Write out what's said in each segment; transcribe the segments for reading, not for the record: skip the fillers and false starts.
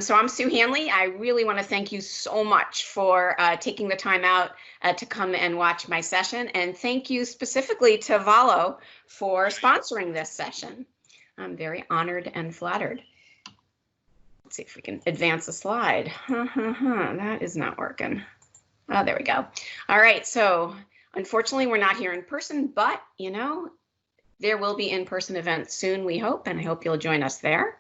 So I'm Sue Hanley. I really want to thank you so much for taking the time out to come and watch my session. And thank you specifically to Valo for sponsoring this session. I'm very honored and flattered. Let's see if we can advance the slide. That is not working. Oh, there we go. All right, so unfortunately, we're not here in person, but you know, there will be in-person events soon, we hope, and I hope you'll join us there.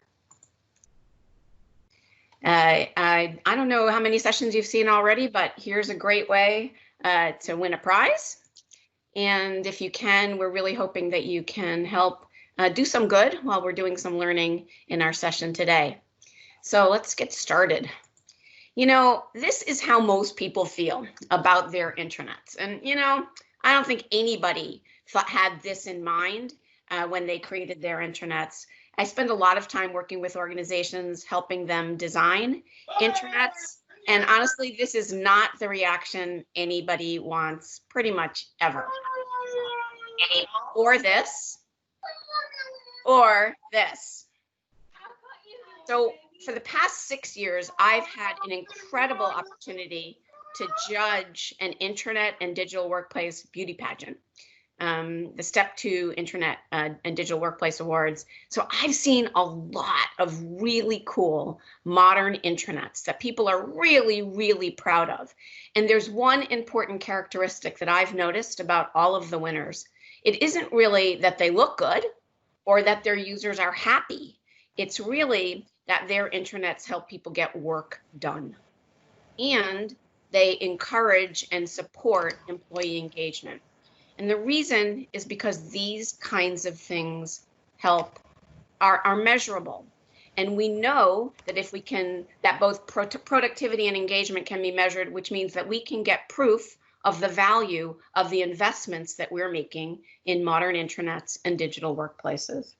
I don't know how many sessions you've seen already, but here's a great way to win a prize. And if you can, we're really hoping that you can help do some good while we're doing some learning in our session today. So let's get started. You know, this is how most people feel about their intranets. And, you know, I don't think anybody had this in mind when they created their intranets. I spend a lot of time working with organizations, helping them design intranets. And honestly, this is not the reaction anybody wants pretty much ever. Or this, or this. So for the past 6 years, I've had an incredible opportunity to judge an intranet and digital workplace beauty pageant. The Step 2 Intranet and Digital Workplace Awards. So I've seen a lot of really cool modern intranets that people are really, really proud of. And there's one important characteristic that I've noticed about all of the winners. It isn't really that they look good or that their users are happy. It's really that their intranets help people get work done. And they encourage and support employee engagement. And the reason is because these kinds of things are measurable. And we know that if we can, that both productivity and engagement can be measured, which means that we can get proof of the value of the investments that we're making in modern intranets and digital workplaces.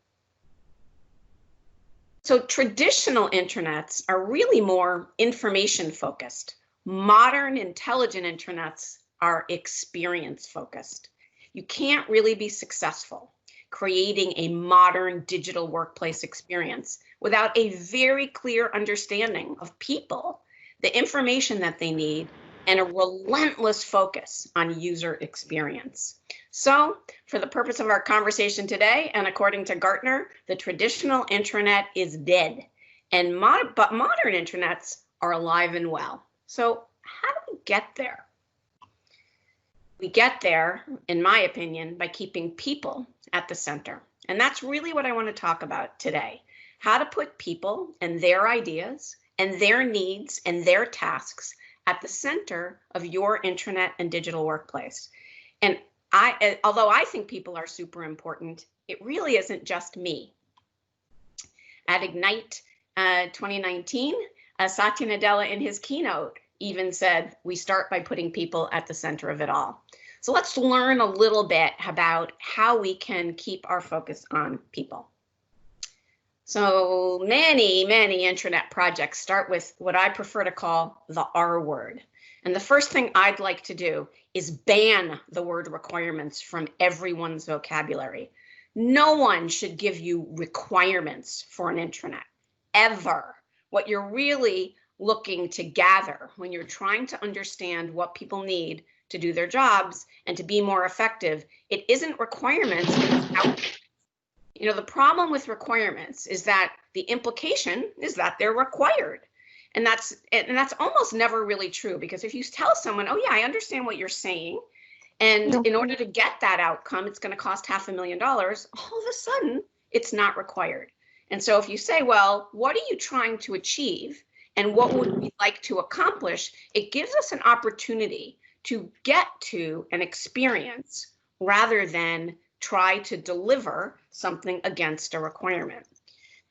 So traditional intranets are really more information focused. Modern intelligent intranets are experience focused. You can't really be successful creating a modern digital workplace experience without a very clear understanding of people, the information that they need, and a relentless focus on user experience. So for the purpose of our conversation today, and according to Gartner, the traditional intranet is dead, but modern intranets are alive and well. So how do we get there? We get there, in my opinion, by keeping people at the center. And that's really what I want to talk about today. How to put people and their ideas and their needs and their tasks at the center of your intranet and digital workplace. And although I think people are super important, it really isn't just me. At Ignite 2019, Satya Nadella in his keynote even said, we start by putting people at the center of it all. So let's learn a little bit about how we can keep our focus on people. So many intranet projects start with what I prefer to call the R word. And the first thing I'd like to do is ban the word requirements from everyone's vocabulary. No one should give you requirements for an intranet, ever. What you're really looking to gather when you're trying to understand what people need to do their jobs and to be more effective, it isn't requirements, it's outcomes. You know, the problem with requirements is that the implication is that they're required. And that's almost never really true, because if you tell someone, oh yeah, I understand what you're saying, and in order to get that outcome, it's going to cost $500,000, all of a sudden it's not required. And so if you say, well, what are you trying to achieve and what would we like to accomplish, it gives us an opportunity to get to an experience rather than try to deliver something against a requirement.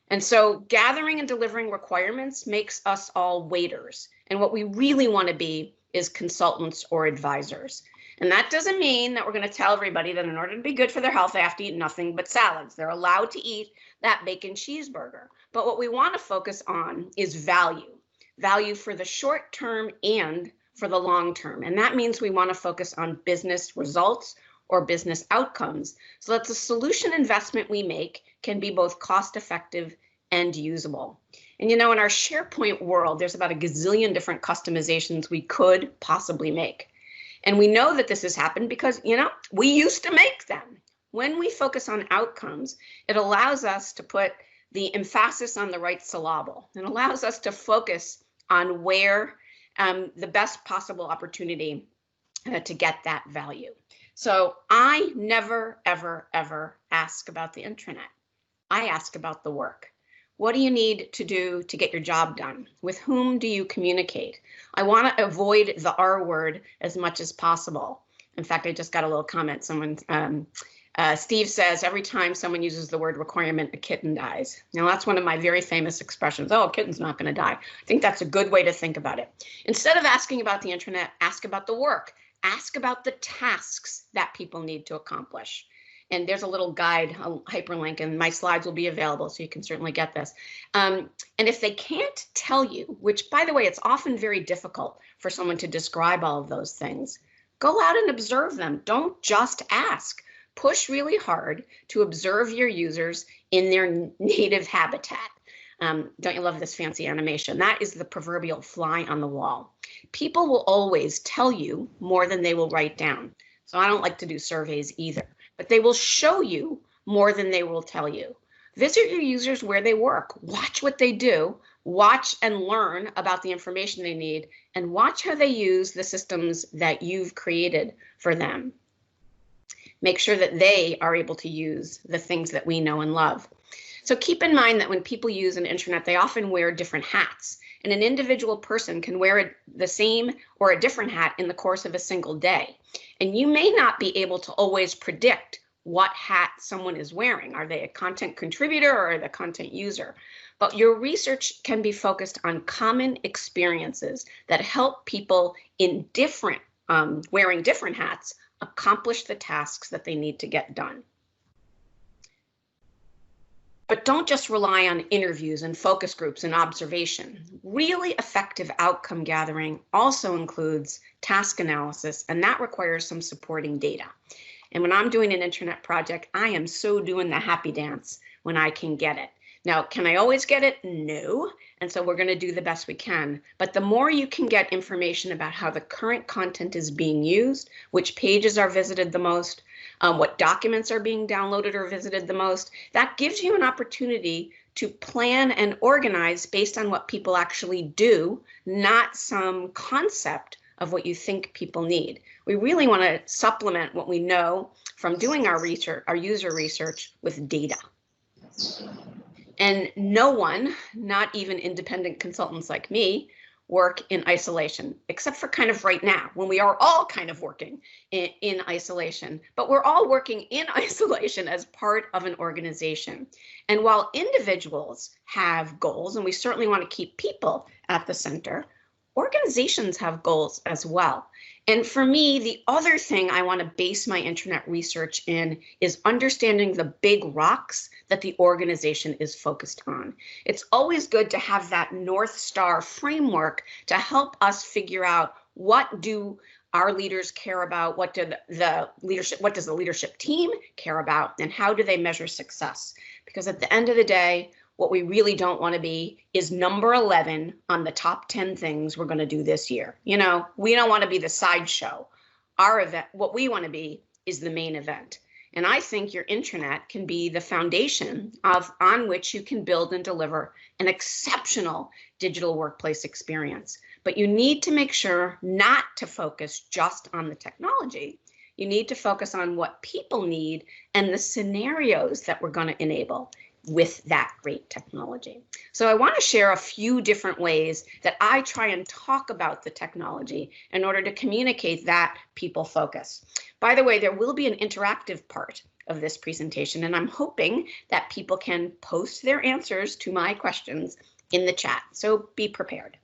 And so gathering and delivering requirements makes us all waiters. And what we really want to be is consultants or advisors. And that doesn't mean that we're going to tell everybody that in order to be good for their health, they have to eat nothing but salads. They're allowed to eat that bacon cheeseburger. But what we want to focus on is value. Value for the short term and for the long term. And that means we want to focus on business results or business outcomes so that the solution investment we make can be both cost effective and usable. And in our SharePoint world, there's about a gazillion different customizations we could possibly make. And we know that this has happened because, we used to make them. When we focus on outcomes, it allows us to put the emphasis on the right syllable. It allows us to focus on where the best possible opportunity to get that value. So I never, ever, ever ask about the intranet. I ask about the work. What do you need to do to get your job done? With whom do you communicate? I want to avoid the R word as much as possible. In fact, I just got a little comment. Steve says, every time someone uses the word requirement, a kitten dies. Now, that's one of my very famous expressions. Oh, a kitten's not going to die. I think that's a good way to think about it. Instead of asking about the intranet, ask about the work. Ask about the tasks that people need to accomplish. And there's a little guide, a hyperlink, and my slides will be available, so you can certainly get this. And if they can't tell you, which, by the way, it's often very difficult for someone to describe all of those things, go out and observe them. Don't just ask. Push really hard to observe your users in their native habitat. Don't you love this fancy animation? That is the proverbial fly on the wall. People will always tell you more than they will write down. So I don't like to do surveys either, but they will show you more than they will tell you. Visit your users where they work. Watch what they do. Watch and learn about the information they need, and watch how they use the systems that you've created for them. Make sure that they are able to use the things that we know and love. So keep in mind that when people use an intranet, they often wear different hats, and an individual person can wear the same or a different hat in the course of a single day. And you may not be able to always predict what hat someone is wearing. Are they a content contributor or the content user? But your research can be focused on common experiences that help people in different, wearing different hats, accomplish the tasks that they need to get done. But don't just rely on interviews and focus groups and observation. Really effective outcome gathering also includes task analysis, and that requires some supporting data. And when I'm doing an intranet project, I am so doing the happy dance when I can get it. Now, can I always get it? No. And so we're going to do the best we can. But the more you can get information about how the current content is being used, which pages are visited the most, what documents are being downloaded or visited the most, that gives you an opportunity to plan and organize based on what people actually do, not some concept of what you think people need. We really want to supplement what we know from doing our research, our user research, with data. And no one, not even independent consultants like me, work in isolation, except for kind of right now, when we are all kind of working in isolation. But we're all working in isolation as part of an organization. And while individuals have goals, and we certainly want to keep people at the center, organizations have goals as well. And for me, the other thing I want to base my intranet research in is understanding the big rocks that the organization is focused on. It's always good to have that North Star framework to help us figure out what do our leaders care about, what does the leadership team care about, and how do they measure success? Because at the end of the day, what we really don't want to be is number 11 on the top 10 things we're going to do this year. You know, we don't want to be the sideshow. Our event, what we want to be is the main event. And I think your intranet can be the foundation on which you can build and deliver an exceptional digital workplace experience. But you need to make sure not to focus just on the technology. You need to focus on what people need and the scenarios that we're going to enable with that great technology. So I want to share a few different ways that I try and talk about the technology in order to communicate that people focus. By the way, there will be an interactive part of this presentation, and I'm hoping that people can post their answers to my questions in the chat. So be prepared.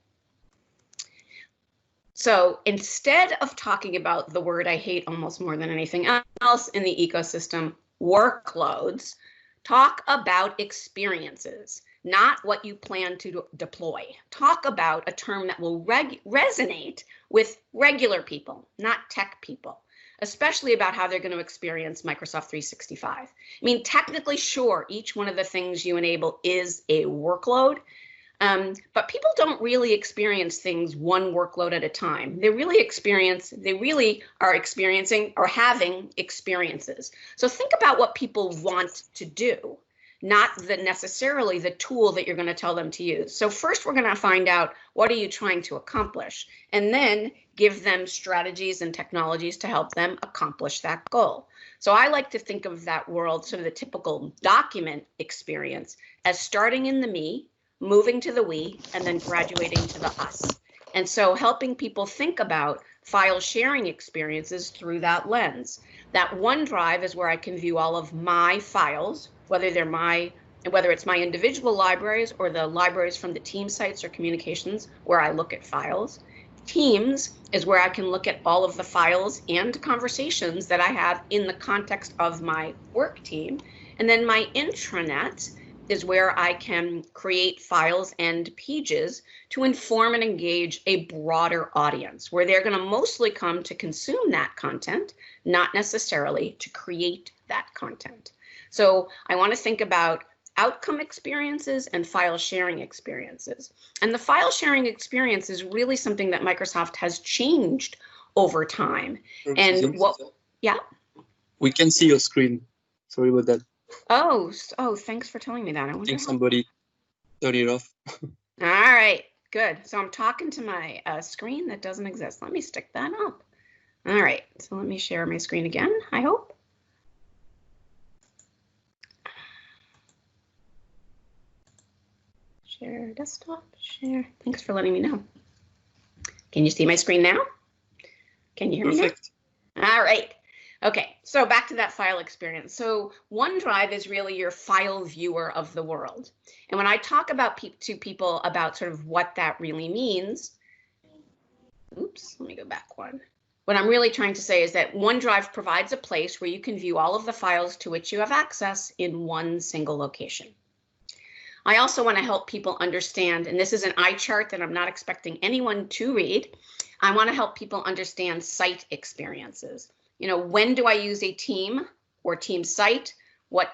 So instead of talking about the word I hate almost more than anything else in the ecosystem, workloads, talk about experiences. not what you plan to deploy. Talk about a term that will resonate with regular people, not tech people, especially about how they're going to experience Microsoft 365. I mean, technically, sure, each one of the things you enable is a workload, but people don't really experience things one workload at a time. They really are experiencing or having experiences. So think about what people want to do, not necessarily the tool that you're going to tell them to use. So first we're going to find out what are you trying to accomplish, and then give them strategies and technologies to help them accomplish that goal. So I like to think of that world, sort of the typical document experience, as starting in the me, moving to the we, and then graduating to the us. And so helping people think about file sharing experiences through that lens. That OneDrive is where I can view all of my files, whether it's my individual libraries or the libraries from the team sites or communications where I look at files. Teams is where I can look at all of the files and conversations that I have in the context of my work team. And then my intranet is where I can create files and pages to inform and engage a broader audience, where they're going to mostly come to consume that content, not necessarily to create that content. So I want to think about outcome experiences and file sharing experiences. And the file sharing experience is really something that Microsoft has changed over time. And yeah? We can see your screen. Sorry about that. Oh, thanks for telling me that. I think somebody turned it off. All right, good. So I'm talking to my screen that doesn't exist. Let me stick that up. All right, so let me share my screen again, I hope. Share desktop, share. Thanks for letting me know. Can you see my screen now? Can you hear me now? All right. Okay, so back to that file experience. So OneDrive is really your file viewer of the world. And when I talk about to people about sort of what that really means, oops, let me go back one. What I'm really trying to say is that OneDrive provides a place where you can view all of the files to which you have access in one single location. I also want to help people understand, and this is an eye chart that I'm not expecting anyone to read. I want to help people understand site experiences. You know, when do I use a team or team site?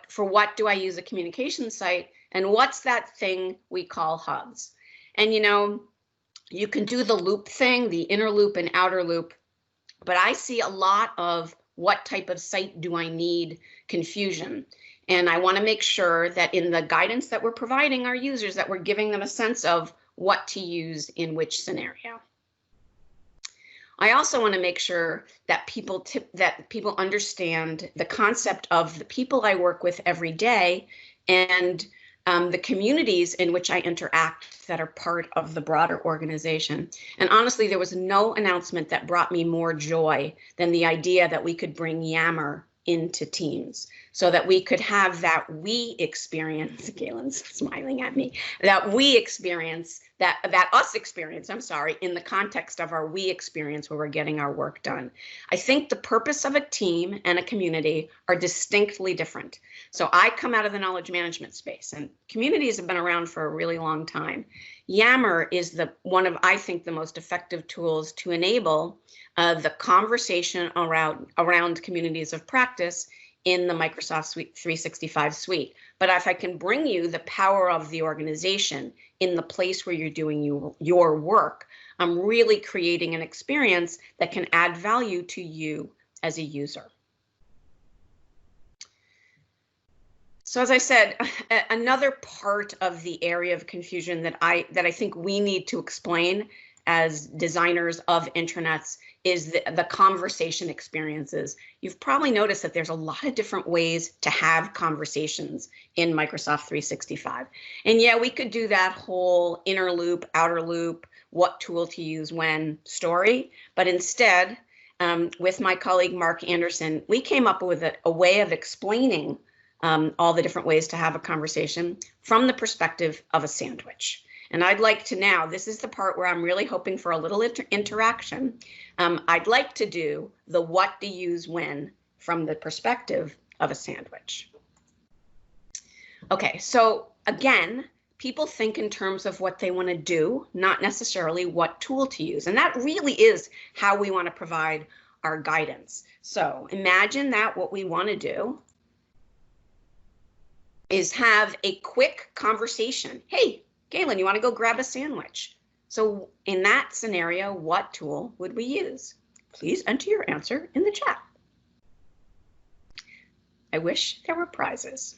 For what do I use a communication site? And what's that thing we call hubs? And you know, you can do the loop thing, the inner loop and outer loop, but I see a lot of what type of site do I need confusion. And I want to make sure that in the guidance that we're providing our users, that we're giving them a sense of what to use in which scenario. I also want to make sure that people understand the concept of the people I work with every day and the communities in which I interact that are part of the broader organization. And honestly, there was no announcement that brought me more joy than the idea that we could bring Yammer into Teams so that we could have that we experience, Galen's smiling at me, that we experience, that us experience, I'm sorry, in the context of our we experience where we're getting our work done. I think the purpose of a team and a community are distinctly different. So I come out of the knowledge management space, and communities have been around for a really long time. Yammer is one of, I think, the most effective tools to enable the conversation around communities of practice in the Microsoft 365 suite. But if I can bring you the power of the organization in the place where you're doing your work, I'm really creating an experience that can add value to you as a user. So as I said, another part of the area of confusion that I think we need to explain as designers of intranets is the conversation experiences. You've probably noticed that there's a lot of different ways to have conversations in Microsoft 365. And yeah, we could do that whole inner loop, outer loop, what tool to use when story, but instead, with my colleague Mark Anderson, we came up with a way of explaining all the different ways to have a conversation from the perspective of a sandwich. And I'd like to now, this is the part where I'm really hoping for a little interaction. I'd like to do the what to use when from the perspective of a sandwich. Okay, so again, people think in terms of what they want to do, not necessarily what tool to use. And that really is how we want to provide our guidance. So imagine that what we want to do is have a quick conversation. Hey, Galen, you want to go grab a sandwich? So in that scenario, what tool would we use? Please enter your answer in the chat. I wish there were prizes.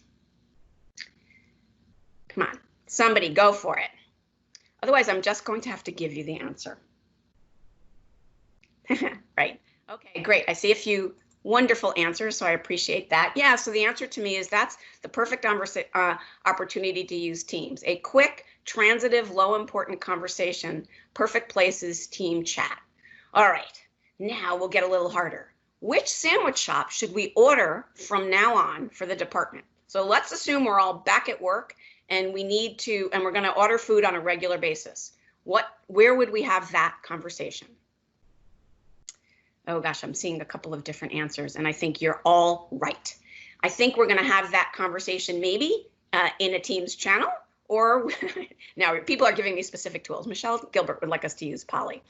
Come on, somebody go for it. Otherwise, I'm just going to have to give you the answer. Right. Okay, great. I see a few wonderful answers, so I appreciate that. Yeah, so the answer to me is that's the perfect opportunity to use Teams. A quick, transitive, low important conversation. Perfect place is team chat. All right, now we'll get a little harder. Which sandwich shop should we order from now on for the department? So let's assume we're all back at work and we need to, and we're going to order food on a regular basis. Where would we have that conversation? Oh gosh, I'm seeing a couple of different answers, and I think you're all right. I think we're going to have that conversation maybe in a Teams channel, or now people are giving me specific tools. Michelle Gilbert would like us to use Polly.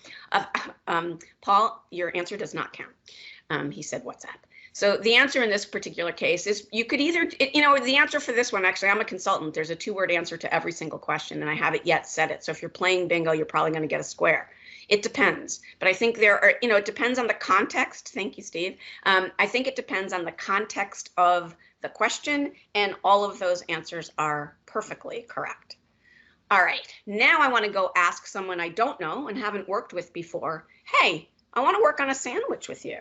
Paul, your answer does not count. He said WhatsApp. So the answer in this particular case is you could either, the answer for this one, actually, I'm a consultant. There's a 2-word answer to every single question, and I haven't yet said it. So if you're playing bingo, you're probably going to get a square. It depends, but I think there are, it depends on the context. Thank you, Steve. I think it depends on the context of the question, and all of those answers are perfectly correct. All right, now I want to go ask someone I don't know and haven't worked with before. Hey, I want to work on a sandwich with you.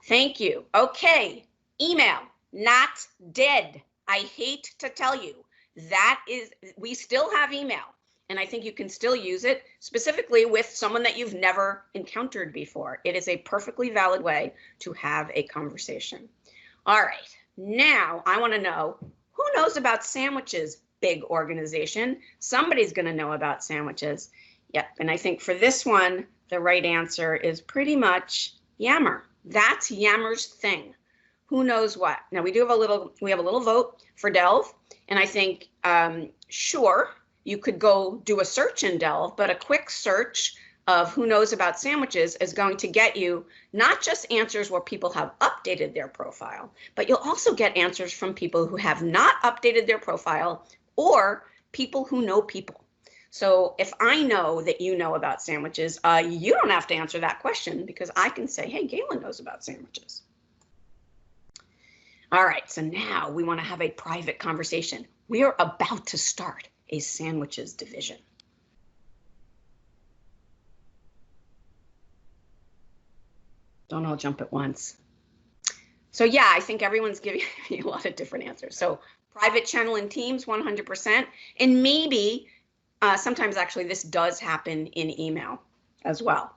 Thank you. Okay, email, not dead. I hate to tell you, we still have email. And I think you can still use it specifically with someone that you've never encountered before. It is a perfectly valid way to have a conversation. All right, now I want to know who knows about sandwiches, big organization. Somebody's going to know about sandwiches. Yep, and I think for this one, the right answer is pretty much Yammer. That's Yammer's thing. Who knows what? Now we have a little vote for Delve, and I think sure, you could go do a search in Delve, but a quick search of who knows about sandwiches is going to get you not just answers where people have updated their profile, but you'll also get answers from people who have not updated their profile or people who know people. So if I know that you know about sandwiches, you don't have to answer that question because I can say, hey, Galen knows about sandwiches. All right, so now we want to have a private conversation. We are about to start a sandwiches division. Don't all jump at once. So yeah, I think everyone's giving me a lot of different answers. So private channel in Teams, 100%. And maybe sometimes actually this does happen in email as well.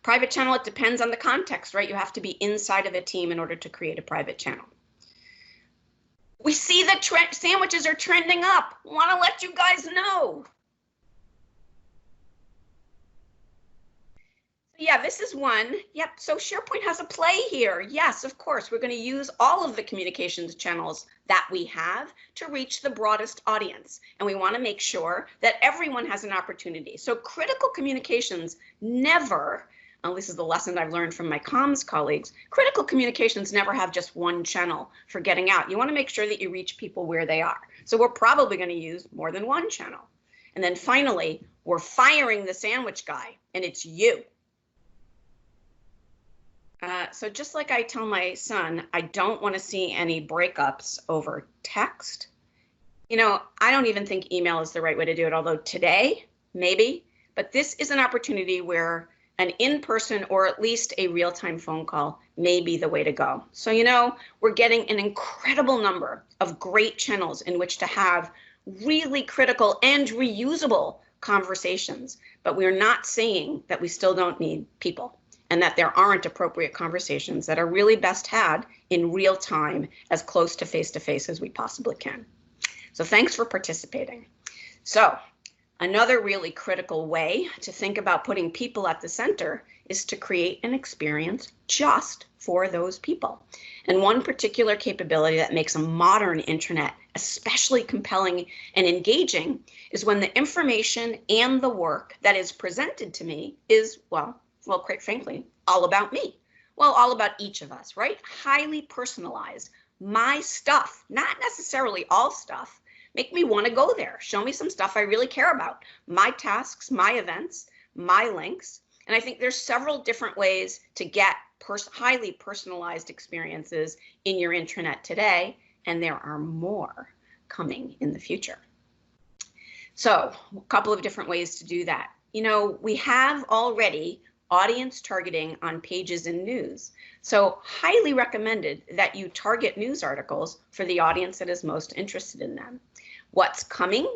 Private channel, it depends on the context, right? You have to be inside of a team in order to create a private channel. We see that sandwiches are trending up. Want to let you guys know. Yeah, this is one. Yep, so SharePoint has a play here. Yes, of course, we're going to use all of the communications channels that we have to reach the broadest audience. And we want to make sure that everyone has an opportunity. So critical communications never, this is the lesson I've learned from my comms colleagues, critical communications never have just one channel for getting out. You want to make sure that you reach people where they are. So we're probably going to use more than one channel. And then finally, we're firing the sandwich guy, and it's you. So just like I tell my son, I don't want to see any breakups over text. I don't even think email is the right way to do it, although today, maybe. But this is an opportunity where an in-person or at least a real-time phone call may be the way to go. So, we're getting an incredible number of great channels in which to have really critical and reusable conversations. But we're not saying that we still don't need people, and that there aren't appropriate conversations that are really best had in real time, as close to face as we possibly can. So thanks for participating. So another really critical way to think about putting people at the center is to create an experience just for those people. And one particular capability that makes a modern intranet especially compelling and engaging is when the information and the work that is presented to me is, well, quite frankly, all about me. Well, all about each of us, right? Highly personalized. My stuff, not necessarily all stuff. Make me want to go there. Show me some stuff I really care about. My tasks, my events, my links. And I think there's several different ways to get highly personalized experiences in your intranet today, and there are more coming in the future. So a couple of different ways to do that. You know, we have already audience targeting on pages in news. So highly recommended that you target news articles for the audience that is most interested in them. What's coming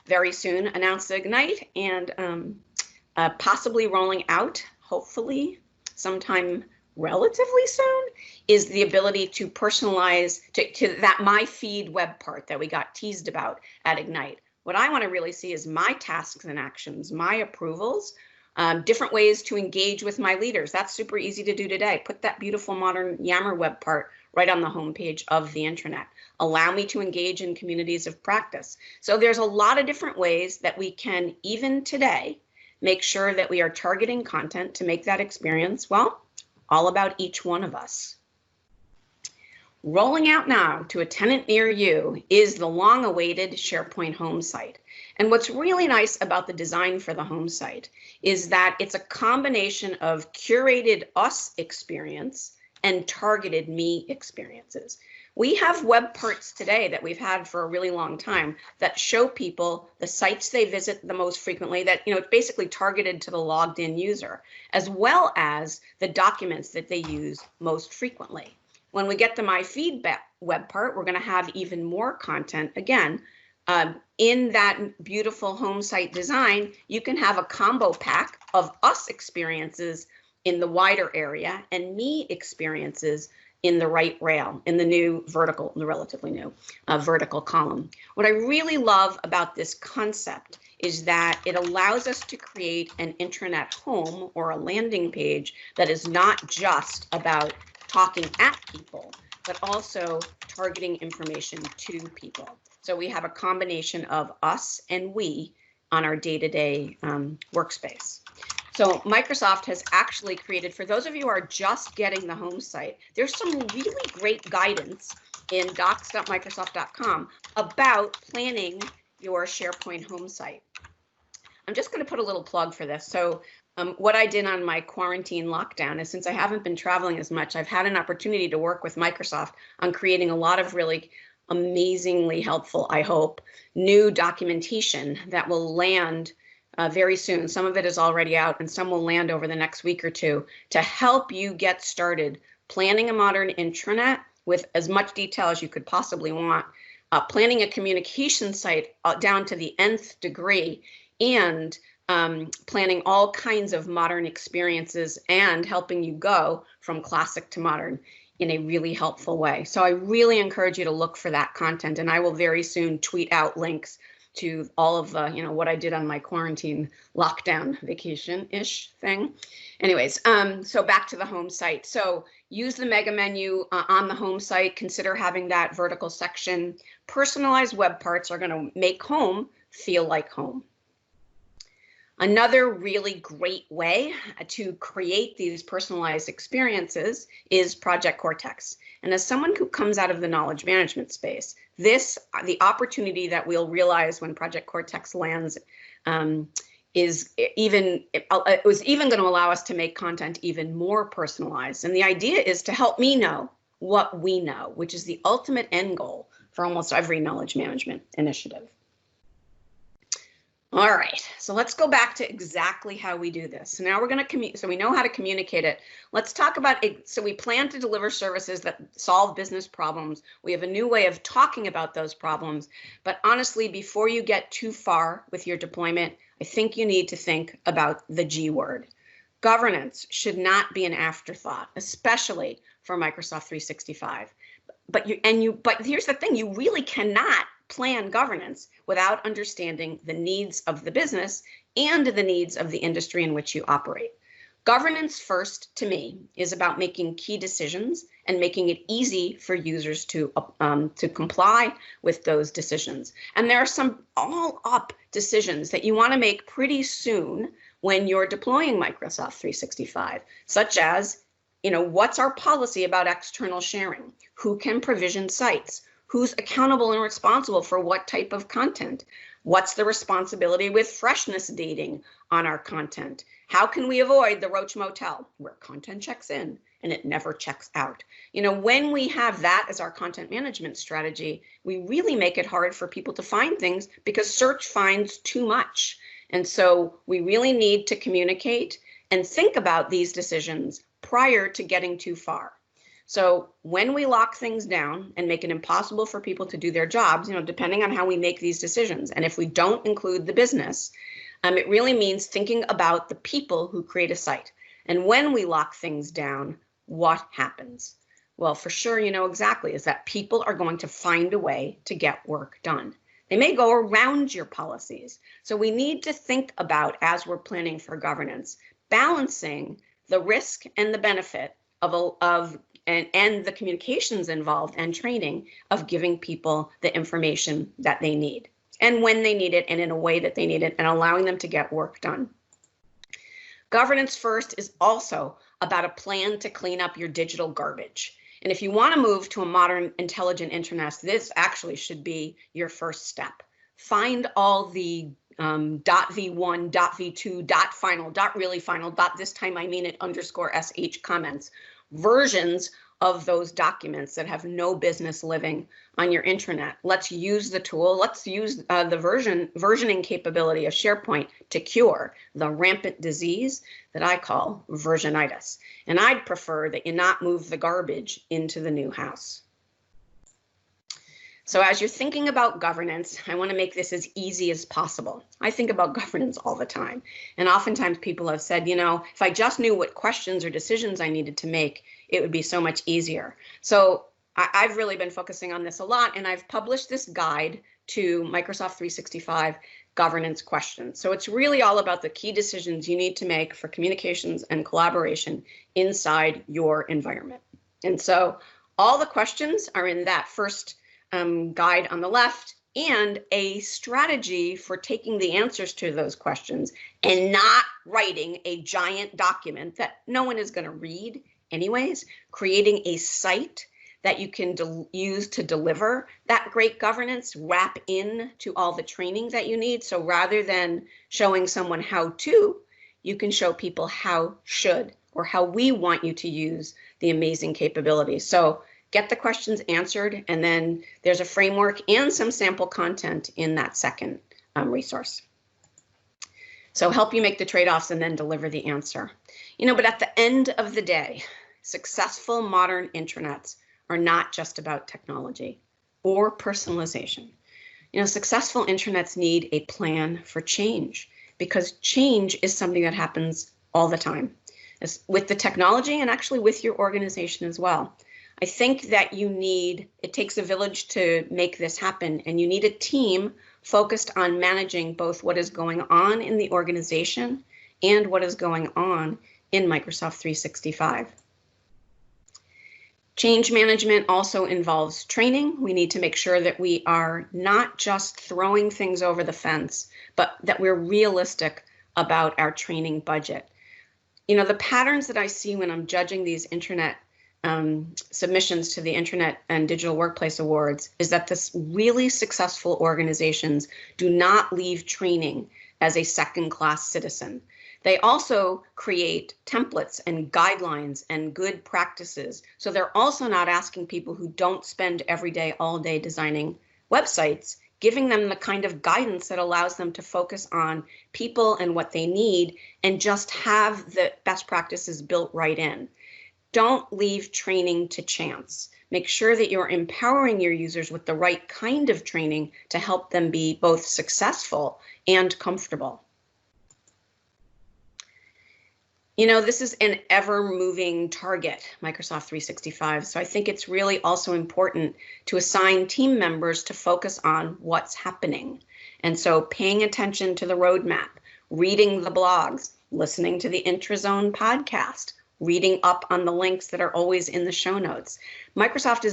very soon, announced at Ignite, and possibly rolling out, hopefully sometime relatively soon, is the ability to personalize to that My Feed web part that we got teased about at Ignite. What I want to really see is my tasks and actions, my approvals, different ways to engage with my leaders. That's super easy to do today. Put that beautiful modern Yammer web part right on the homepage of the intranet. Allow me to engage in communities of practice. So there's a lot of different ways that we can, even today, make sure that we are targeting content to make that experience, well, all about each one of us. Rolling out now to a tenant near you is the long-awaited SharePoint home site. And what's really nice about the design for the home site is that it's a combination of curated us experience and targeted me experiences. We have web parts today that we've had for a really long time that show people the sites they visit the most frequently, that, you know, it's basically targeted to the logged in user, as well as the documents that they use most frequently. When we get to My Feed web part, we're going to have even more content. Again, in that beautiful home site design, you can have a combo pack of us experiences in the wider area and me experiences in the right rail, in the new vertical, the relatively new vertical column. What I really love about this concept is that it allows us to create an intranet home or a landing page that is not just about talking at people, but also targeting information to people. So we have a combination of us and we on our day-to-day workspace. So Microsoft has actually created, for those of you who are just getting the home site, there's some really great guidance in docs.microsoft.com about planning your SharePoint home site. I'm just going to put a little plug for this. So what I did on my quarantine lockdown is, since I haven't been traveling as much, I've had an opportunity to work with Microsoft on creating a lot of really amazingly helpful, I hope, new documentation that will land very soon. Some of it is already out and some will land over the next week or two to help you get started planning a modern intranet with as much detail as you could possibly want, planning a communication site down to the nth degree, and planning all kinds of modern experiences and helping you go from classic to modern in a really helpful way. So I really encourage you to look for that content, and I will very soon tweet out links to all of the, you know, what I did on my quarantine lockdown vacation-ish thing. Anyways, so back to the home site. So use the mega menu on the home site. Consider having that vertical section. Personalized web parts are going to make home feel like home. Another really great way to create these personalized experiences is Project Cortex. And as someone who comes out of the knowledge management space, the opportunity that we'll realize when Project Cortex lands it was even going to allow us to make content even more personalized. And the idea is to help me know what we know, which is the ultimate end goal for almost every knowledge management initiative. All right, so let's go back to exactly how we do this. So now we're going to so we know how to communicate it. Let's talk about it. So we plan to deliver services that solve business problems. We have a new way of talking about those problems. But honestly, before you get too far with your deployment, I think you need to think about the G word. Governance should not be an afterthought, especially for Microsoft 365. But here's the thing, you really cannot plan governance without understanding the needs of the business and the needs of the industry in which you operate. Governance first, to me, is about making key decisions and making it easy for users to comply with those decisions. And there are some all-up decisions that you want to make pretty soon when you're deploying Microsoft 365, such as, what's our policy about external sharing? Who can provision sites? Who's accountable and responsible for what type of content? What's the responsibility with freshness dating on our content? How can we avoid the Roach Motel, where content checks in and it never checks out? When we have that as our content management strategy, we really make it hard for people to find things because search finds too much. And so we really need to communicate and think about these decisions prior to getting too far. So when we lock things down and make it impossible for people to do their jobs, depending on how we make these decisions, and if we don't include the business, it really means thinking about the people who create a site. And when we lock things down, what happens? Well, for sure, exactly, is that people are going to find a way to get work done. They may go around your policies. So we need to think about, as we're planning for governance, balancing the risk and the benefit and the communications involved and training of giving people the information that they need and when they need it and in a way that they need it and allowing them to get work done. Governance first is also about a plan to clean up your digital garbage. And if you want to move to a modern intelligent internet, this actually should be your first step. Find all the .v1, .v2, .final, .really final, .this time I mean it _sh comments, versions of those documents that have no business living on your intranet. Let's use the tool. Let's use the versioning capability of SharePoint to cure the rampant disease that I call versionitis. And I'd prefer that you not move the garbage into the new house. So as you're thinking about governance, I want to make this as easy as possible. I think about governance all the time. And oftentimes people have said, if I just knew what questions or decisions I needed to make, it would be so much easier. So I've really been focusing on this a lot, and I've published this guide to Microsoft 365 governance questions. So it's really all about the key decisions you need to make for communications and collaboration inside your environment. And so all the questions are in that first guide on the left, and a strategy for taking the answers to those questions and not writing a giant document that no one is going to read anyways, creating a site that you can use to deliver that great governance, wrap in to all the training that you need. So rather than showing someone how to, you can show people how should, or how we want you to use the amazing capabilities. So get the questions answered, and then there's a framework and some sample content in that second resource. So help you make the trade-offs and then deliver the answer. But at the end of the day, successful modern intranets are not just about technology or personalization. Successful intranets need a plan for change, because change is something that happens all the time, with the technology and actually with your organization as well. I think that it takes a village to make this happen, and you need a team focused on managing both what is going on in the organization and what is going on in Microsoft 365. Change management also involves training. We need to make sure that we are not just throwing things over the fence, but that we're realistic about our training budget. The patterns that I see when I'm judging these intranet submissions to the Intranet and Digital Workplace Awards is that this really successful organizations do not leave training as a second-class citizen. They also create templates and guidelines and good practices. So they're also not asking people who don't spend every day, all day designing websites, giving them the kind of guidance that allows them to focus on people and what they need and just have the best practices built right in. Don't leave training to chance. Make sure that you're empowering your users with the right kind of training to help them be both successful and comfortable. This is an ever-moving target, Microsoft 365. So I think it's really also important to assign team members to focus on what's happening. And so paying attention to the roadmap, reading the blogs, listening to the IntraZone podcast, reading up on the links that are always in the show notes. Microsoft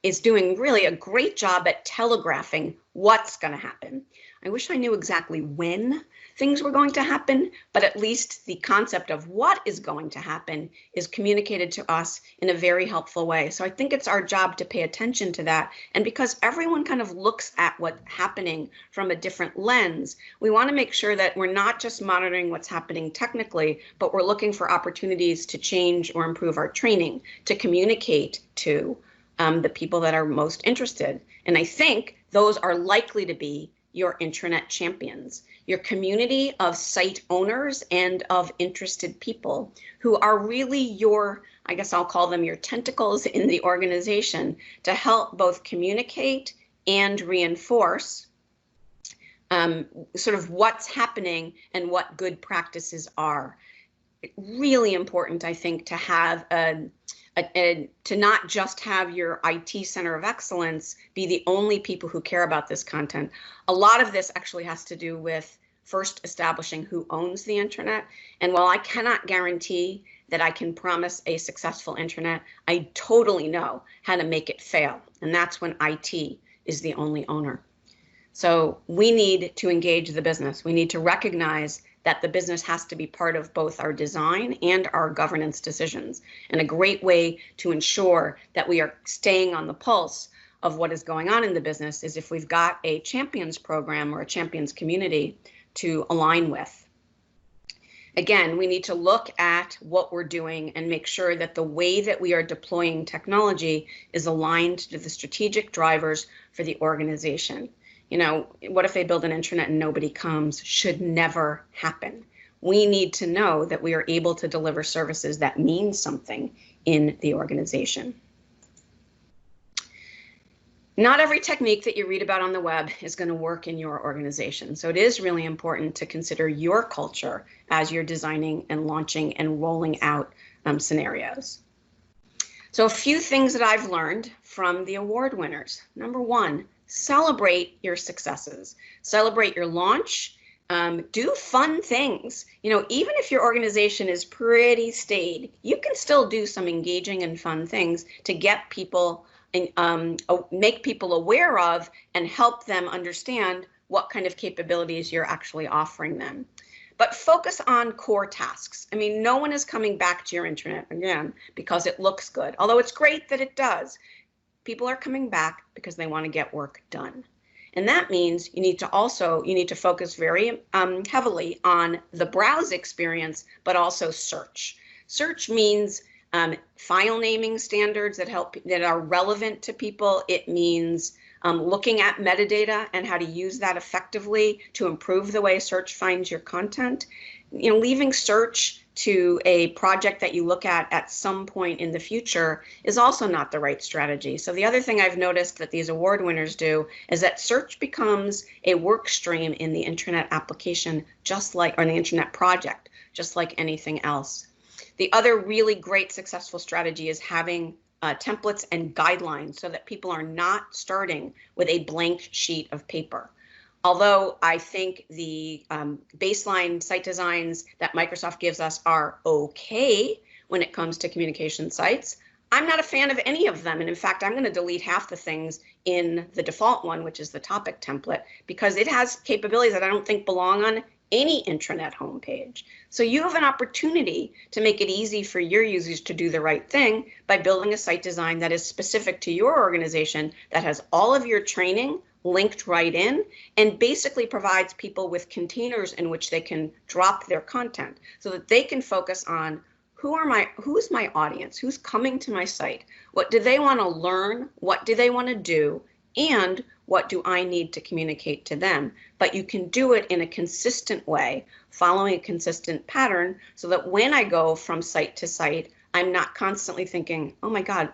is doing really a great job at telegraphing what's going to happen. I wish I knew exactly when things were going to happen, but at least the concept of what is going to happen is communicated to us in a very helpful way. So I think it's our job to pay attention to that. And because everyone kind of looks at what's happening from a different lens, we want to make sure that we're not just monitoring what's happening technically, but we're looking for opportunities to change or improve our training, to communicate to the people that are most interested. And I think those are likely to be your intranet champions, your community of site owners and of interested people who are really your, I guess I'll call them your tentacles in the organization to help both communicate and reinforce sort of what's happening and what good practices are. Really important, I think, to have to not just have your IT center of excellence be the only people who care about this content. A lot of this actually has to do with first establishing who owns the intranet. And while I cannot guarantee that I can promise a successful intranet, I totally know how to make it fail. And that's when IT is the only owner. So we need to engage the business. We need to recognize that the business has to be part of both our design and our governance decisions. And a great way to ensure that we are staying on the pulse of what is going on in the business is if we've got a champions program or a champions community to align with. Again, we need to look at what we're doing and make sure that the way that we are deploying technology is aligned to the strategic drivers for the organization. You know, what if they build an intranet and nobody comes? Should never happen. We need to know that we are able to deliver services that mean something in the organization. Not every technique that you read about on the web is going to work in your organization. So it is really important to consider your culture as you're designing and launching and rolling out scenarios. So a few things that I've learned from the award winners. Number one, celebrate your successes. Celebrate your launch. Do fun things. You know, even if your organization is pretty staid, you can still do some engaging and fun things to get people and make people aware of and help them understand what kind of capabilities you're actually offering them. But focus on core tasks. I mean, no one is coming back to your intranet again because it looks good, although it's great that it does. People are coming back because they want to get work done. And that means you need to focus very heavily on the browse experience, but also search. Search means file naming standards that are relevant to people. It means looking at metadata and how to use that effectively to improve the way search finds your content. You know, leaving search to a project that you look at some point in the future is also not the right strategy. So the other thing I've noticed that these award winners do is that search becomes a work stream in the intranet application, or in the intranet project, just like anything else. The other really great successful strategy is having templates and guidelines so that people are not starting with a blank sheet of paper. Although I think the baseline site designs that Microsoft gives us are okay when it comes to communication sites, I'm not a fan of any of them. And in fact, I'm going to delete half the things in the default one, which is the topic template, because it has capabilities that I don't think belong on any intranet homepage. So you have an opportunity to make it easy for your users to do the right thing by building a site design that is specific to your organization, that has all of your training linked right in, and basically provides people with containers in which they can drop their content so that they can focus on who's my audience, who's coming to my site, what do they want to learn, what do they want to do, and what do I need to communicate to them. But you can do it in a consistent way, following a consistent pattern, so that when I go from site to site, I'm not constantly thinking, oh my God,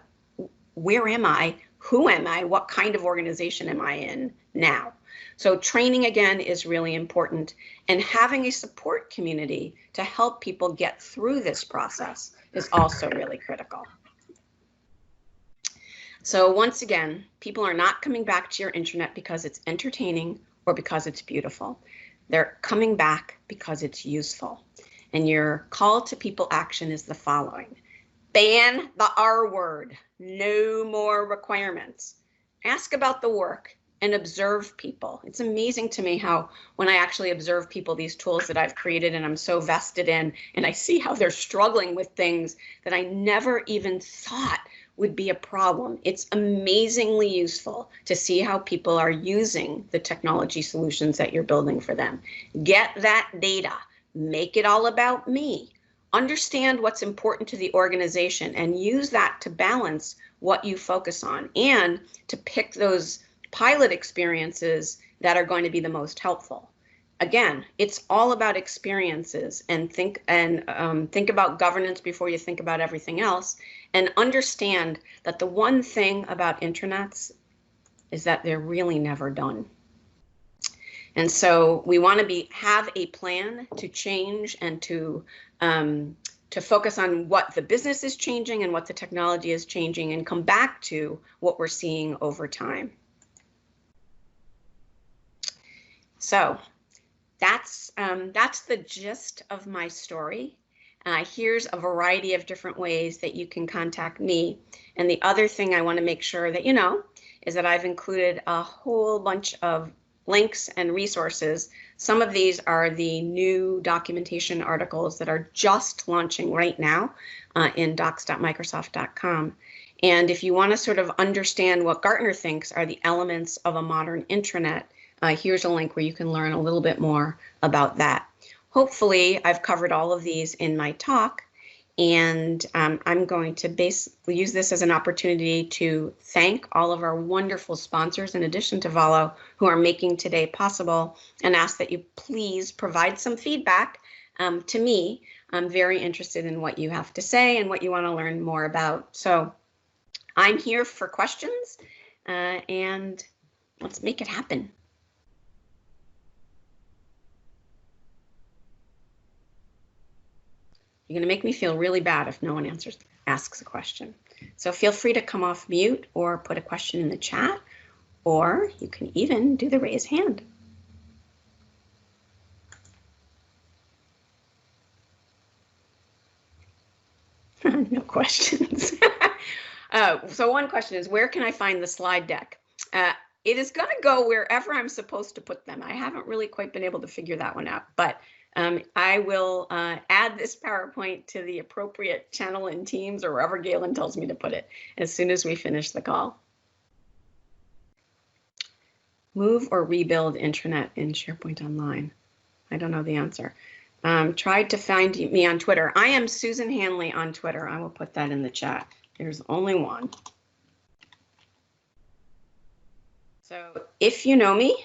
where am I? Who am I? What kind of organization am I in now? So training, again, is really important. And having a support community to help people get through this process is also really critical. So once again, people are not coming back to your intranet because it's entertaining or because it's beautiful. They're coming back because it's useful. And your call to people action is the following. Ban the R word. No more requirements. Ask about the work and observe people. It's amazing to me how when I actually observe people, these tools that I've created and I'm so vested in, and I see how they're struggling with things that I never even thought would be a problem. It's amazingly useful to see how people are using the technology solutions that you're building for them. Get that data, make it all about me. Understand what's important to the organization and use that to balance what you focus on and to pick those pilot experiences that are going to be the most helpful. Again, it's all about experiences, and think about governance before you think about everything else, and understand that the one thing about intranets is that they're really never done. And so we want to have a plan to change and to focus on what the business is changing and what the technology is changing, and come back to what we're seeing over time. So that's the gist of my story. Here's a variety of different ways that you can contact me. And the other thing I want to make sure that you know is that I've included a whole bunch of links and resources. Some of these are the new documentation articles that are just launching right now in docs.microsoft.com. And if you want to sort of understand what Gartner thinks are the elements of a modern intranet, here's a link where you can learn a little bit more about that. Hopefully, I've covered all of these in my talk, and I'm going to basically use this as an opportunity to thank all of our wonderful sponsors, in addition to Valo, who are making today possible, and ask that you please provide some feedback to me. I'm very interested in what you have to say and what you want to learn more about. So I'm here for questions, and let's make it happen. You're going to make me feel really bad if no one asks a question. So feel free to come off mute or put a question in the chat, or you can even do the raise hand. No questions. So one question is, where can I find the slide deck? It is going to go wherever I'm supposed to put them. I haven't really quite been able to figure that one out, but I will add this PowerPoint to the appropriate channel in Teams or wherever Galen tells me to put it as soon as we finish the call. Move or rebuild intranet in SharePoint Online? I don't know the answer. Tried to find me on Twitter. I am Susan Hanley on Twitter. I will put that in the chat. There's only one. So if you know me,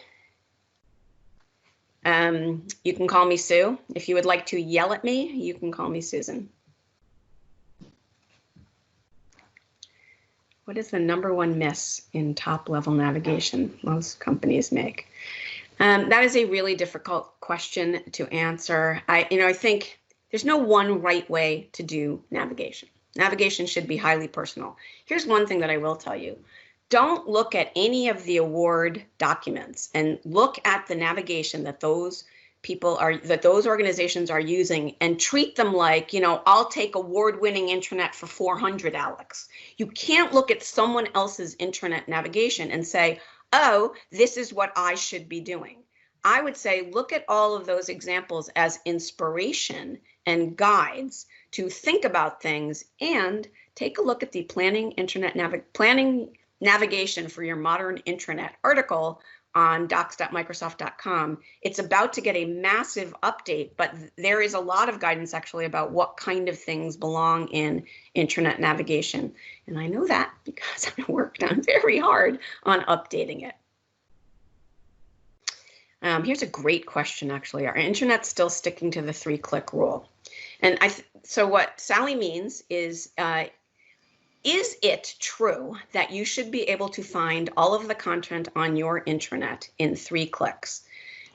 you can call me Sue. If you would like to yell at me, you can call me Susan. What is the #1 miss in top-level navigation most companies make? That is a really difficult question to answer. I think there's no one right way to do navigation. Navigation should be highly personal. Here's one thing that I will tell you. Don't look at any of the award documents and look at the navigation that those organizations are using and treat them like, I'll take award-winning intranet for 400, Alex. You can't look at someone else's intranet navigation and say, oh, this is what I should be doing. I would say look at all of those examples as inspiration and guides to think about things, and take a look at the planning navigation for your modern intranet article on docs.microsoft.com. It's about to get a massive update, but there is a lot of guidance actually about what kind of things belong in intranet navigation. And I know that because I worked on very hard on updating it. Here's a great question, actually. Are intranets still sticking to the 3-click rule? And so what Sally means is it true that you should be able to find all of the content on your intranet in 3 clicks?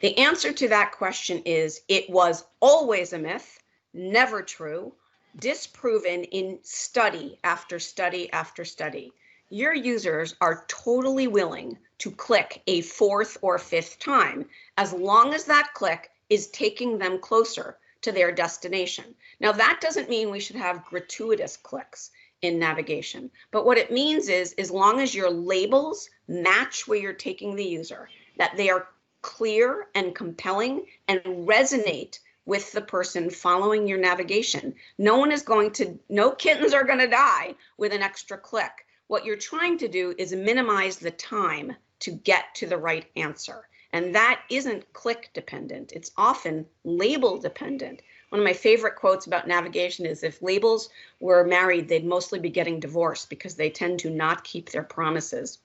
The answer to that question is it was always a myth, never true, disproven in study after study after study. Your users are totally willing to click a 4th or 5th time, as long as that click is taking them closer to their destination. Now, that doesn't mean we should have gratuitous clicks in navigation, but what it means is, as long as your labels match where you're taking the user, that they are clear and compelling and resonate with the person following your navigation. No kittens are going to die with an extra click. What you're trying to do is minimize the time to get to the right answer. And that isn't click dependent. It's often label dependent. One of my favorite quotes about navigation is, if labels were married, they'd mostly be getting divorced because they tend to not keep their promises.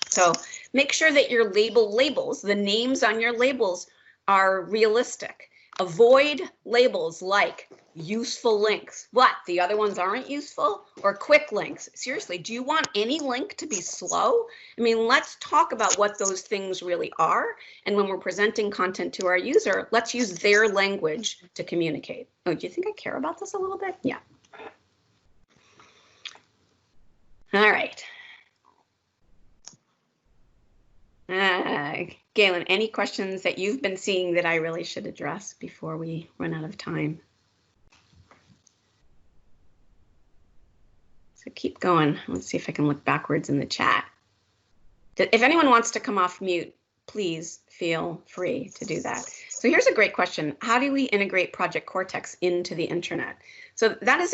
So make sure that your labels, the names on your labels, are realistic. Avoid labels like useful links. What? The other ones aren't useful? Or quick links? Seriously, do you want any link to be slow? I mean, let's talk about what those things really are. And when we're presenting content to our user, let's use their language to communicate. Oh, do you think I care about this a little bit? Yeah. All right. Galen, any questions that you've been seeing that I really should address before we run out of time? So keep going. Let's see if I can look backwards in the chat. If anyone wants to come off mute, please feel free to do that. So here's a great question. How do we integrate Project Cortex into the intranet? So that is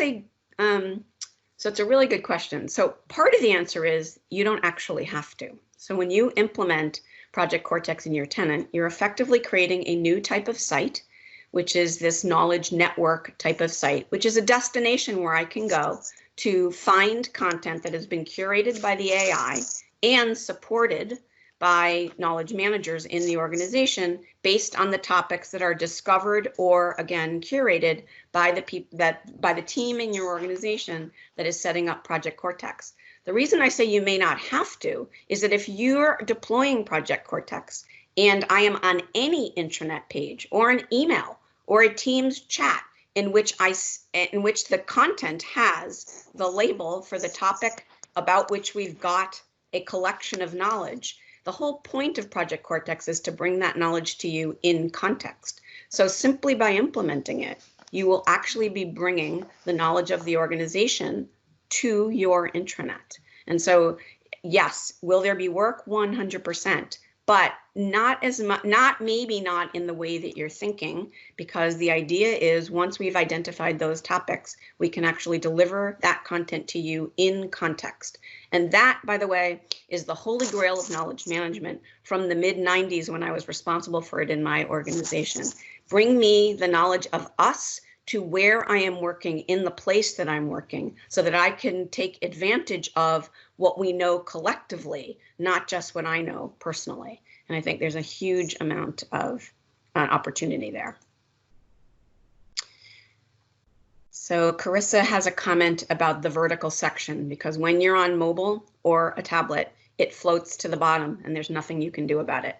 so it's a really good question. So part of the answer is you don't actually have to. So when you implement Project Cortex in your tenant, you're effectively creating a new type of site, which is this knowledge network type of site, which is a destination where I can go to find content that has been curated by the AI and supported by knowledge managers in the organization based on the topics that are discovered or, again, curated by the team in your organization that is setting up Project Cortex. The reason I say you may not have to is that if you're deploying Project Cortex and I am on any intranet page or an email or a Teams chat in which the content has the label for the topic about which we've got a collection of knowledge, the whole point of Project Cortex is to bring that knowledge to you in context. So simply by implementing it, you will actually be bringing the knowledge of the organization to your intranet. And so, yes, will there be work? 100%, but not as much, maybe not in the way that you're thinking, because the idea is once we've identified those topics, we can actually deliver that content to you in context. And that, by the way, is the holy grail of knowledge management from the mid-90s when I was responsible for it in my organization. Bring me the knowledge of us to where I am working in the place that I'm working so that I can take advantage of what we know collectively, not just what I know personally. And I think there's a huge amount of opportunity there. So Carissa has a comment about the vertical section, because when you're on mobile or a tablet, it floats to the bottom and there's nothing you can do about it.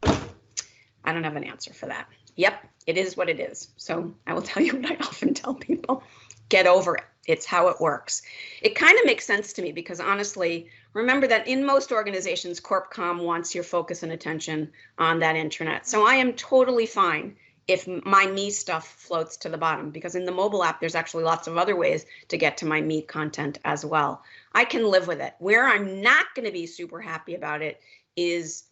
I don't have an answer for that. Yep, it is what it is. So I will tell you what I often tell people. Get over it. It's how it works. It kind of makes sense to me because honestly, remember that in most organizations, Corp Comm wants your focus and attention on that intranet. So I am totally fine if my me stuff floats to the bottom, because in the mobile app, there's actually lots of other ways to get to my me content as well. I can live with it. Where I'm not going to be super happy about it is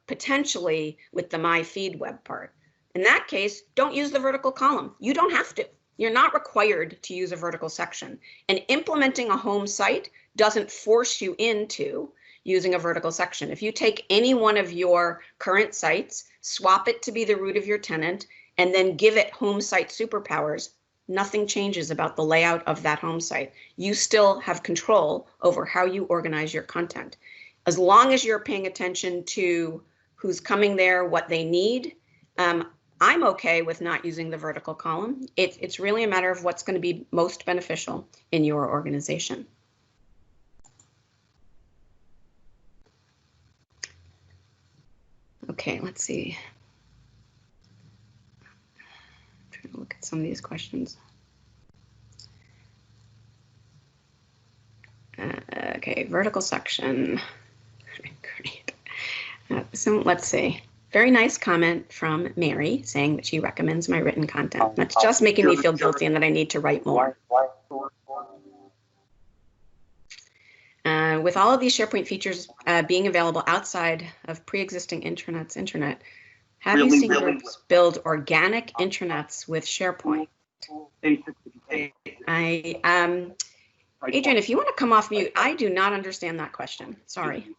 potentially with the My Feed web part. In that case, don't use the vertical column. You don't have to. You're not required to use a vertical section. And implementing a home site doesn't force you into using a vertical section. If you take any one of your current sites, swap it to be the root of your tenant, and then give it home site superpowers, nothing changes about the layout of that home site. You still have control over how you organize your content. As long as you're paying attention to who's coming there, what they need, I'm okay with not using the vertical column. It's really a matter of what's going to be most beneficial in your organization. Okay, let's see. I'm trying to look at some of these questions. Okay, vertical section. Great. So let's see. very nice comment from Mary saying that she recommends my written content. That's just making me feel guilty and that I need to write more. With all of these SharePoint features being available outside of pre-existing intranet's intranet, have you seen groups build organic intranets with SharePoint? Adrian, if you want to come off mute, I do not understand that question. Sorry.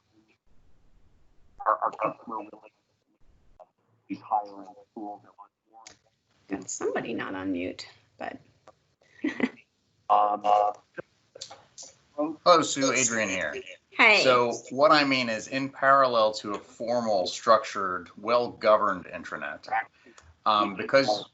Got somebody not on mute, but. Hello, Sue. Adrian here. Hey. So what I mean is, in parallel to a formal, structured, well-governed intranet, because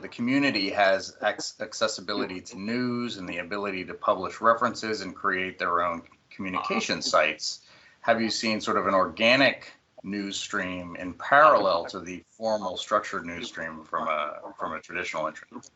the community has accessibility to news and the ability to publish references and create their own communication sites. Have you seen sort of an organic news stream in parallel to the formal, structured news stream from a traditional intranet?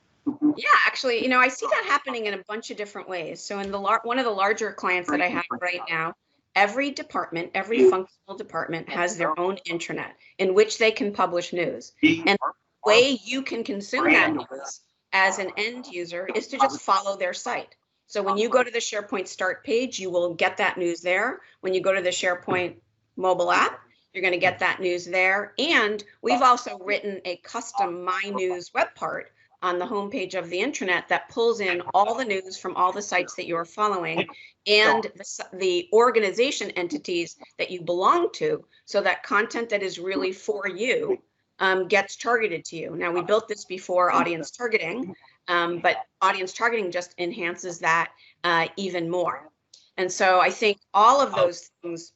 Yeah, actually, I see that happening in a bunch of different ways. So in one of the larger clients that I have right now, every department, every functional department has their own intranet in which they can publish news. And the way you can consume that news as an end user is to just follow their site. So when you go to the SharePoint start page, you will get that news there. When you go to the SharePoint mobile app, you're going to get that news there. And we've also written a custom My News web part on the homepage of the intranet that pulls in all the news from all the sites that you're following and the organization entities that you belong to, so that content that is really for you gets targeted to you. Now, we built this before audience targeting, but audience targeting just enhances that even more. And so I think all of those things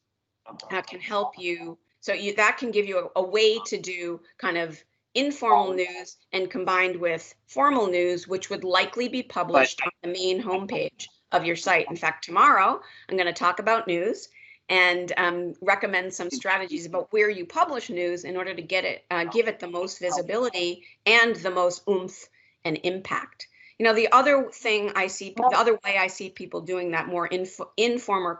can help you. So that can give you a way to do kind of informal news and combined with formal news, which would likely be published on the main homepage of your site. In fact, tomorrow I'm going to talk about news and recommend some strategies about where you publish news in order to get it, give it the most visibility and the most oomph and impact. The other thing I see, the other way I see people doing that more informal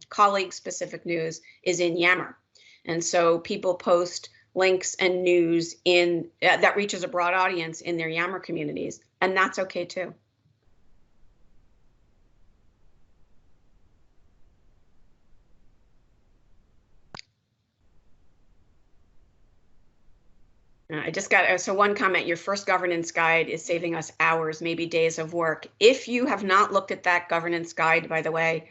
colleague-specific news is in Yammer. And so people post links and news in that reaches a broad audience in their Yammer communities, and that's okay too. I just got, so one comment, your first governance guide is saving us hours, maybe days of work. If you have not looked at that governance guide, by the way,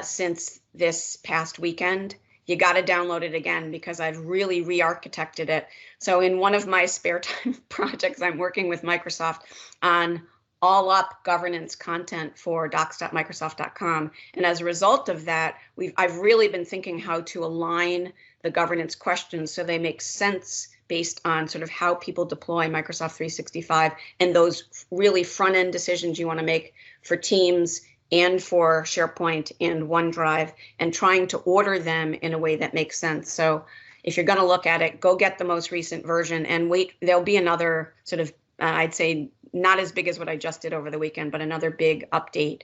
since this past weekend, you got to download it again because I've really re-architected it. So in one of my spare time projects, I'm working with Microsoft on all up governance content for docs.microsoft.com. And as a result of that, I've really been thinking how to align the governance questions so they make sense based on sort of how people deploy Microsoft 365 and those really front end decisions you want to make for Teams and for SharePoint and OneDrive, and trying to order them in a way that makes sense. So if you're going to look at it, go get the most recent version and wait. There'll be another sort of, I'd say not as big as what I just did over the weekend, but another big update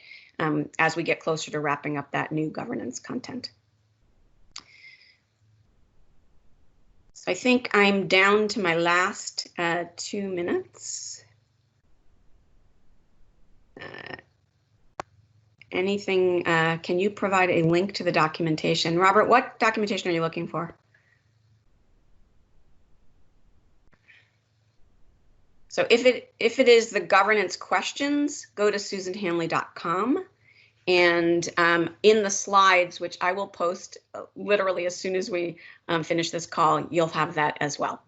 as we get closer to wrapping up that new governance content. So I think I'm down to my last 2 minutes. Anything, can you provide a link to the documentation? Robert, what documentation are you looking for? So if it is the governance questions, go to susanhanley.com. And in the slides, which I will post literally as soon as we finish this call, you'll have that as well.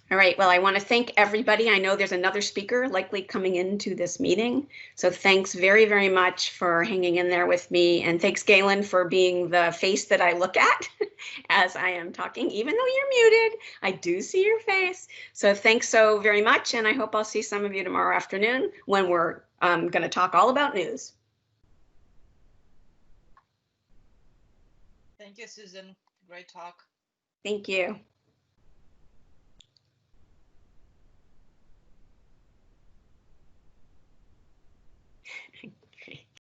All right, well, I want to thank everybody. I know there's another speaker likely coming into this meeting. So thanks very, very much for hanging in there with me. And thanks, Galen, for being the face that I look at as I am talking. Even though you're muted, I do see your face. So thanks so very much. And I hope I'll see some of you tomorrow afternoon when we're going to talk all about news. Thank you, Susan. Great talk. Thank you.